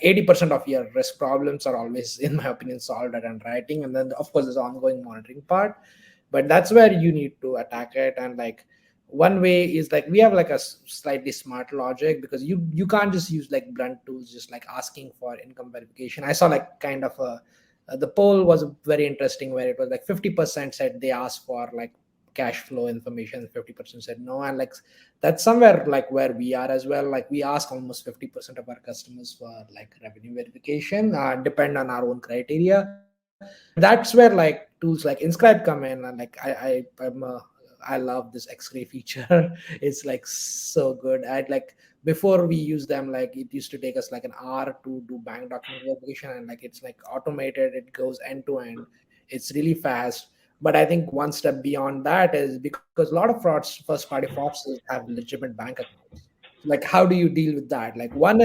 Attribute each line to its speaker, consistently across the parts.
Speaker 1: 80% of your risk problems are always, in my opinion, solved at underwriting. And then of course there's ongoing monitoring part, but that's where you need to attack it. And like one way is like we have like a slightly smart logic, because you can't just use like blunt tools, just like asking for income verification. I saw like kind of a the poll was very interesting, where it was like 50% said they asked for like cash flow information, 50% said no. And like that's somewhere like where we are as well. Like we ask almost 50% of our customers for like revenue verification, depend on our own criteria. But that's where like tools like Inscribe come in. And like I love this X-ray feature. It's like so good. I'd like before we use them, like it used to take us like an hour to do bank document verification, and like it's like automated, it goes end to end, it's really fast. But I think one step beyond that is because a lot of first party fraudsters have legitimate bank accounts. Like how do you deal with that? Like one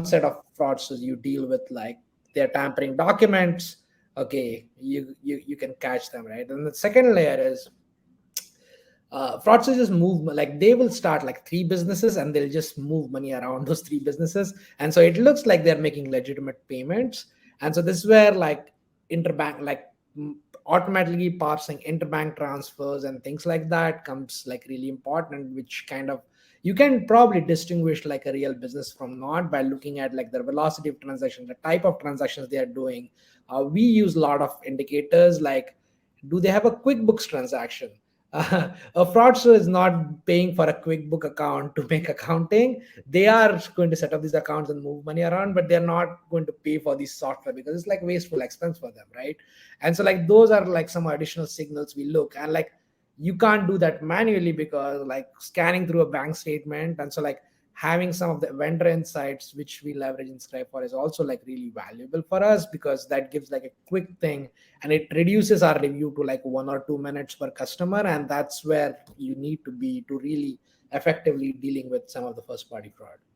Speaker 1: set of fraudsters you deal with, like they're tampering documents. Okay, you can catch them, right? And the second layer is fraudsters just move, like they will start like three businesses and they'll just move money around those three businesses, and so it looks like they're making legitimate payments. And so this is where like interbank, like automatically parsing interbank transfers and things like that comes like really important, which kind of you can probably distinguish like a real business from not by looking at like the velocity of transactions, the type of transactions they are doing. We use a lot of indicators, like do they have a QuickBooks transaction? A fraudster is not paying for a QuickBook account to make accounting. They are going to set up these accounts and move money around, but they're not going to pay for this software because it's like wasteful expense for them, right? And so like those are like some additional signals we look. And like you can't do that manually because like scanning through a bank statement. And so like having some of the vendor insights which we leverage in Scribe for is also like really valuable for us, because that gives like a quick thing, and it reduces our review to like 1 or 2 minutes per customer. And that's where you need to be to really effectively dealing with some of the first party fraud.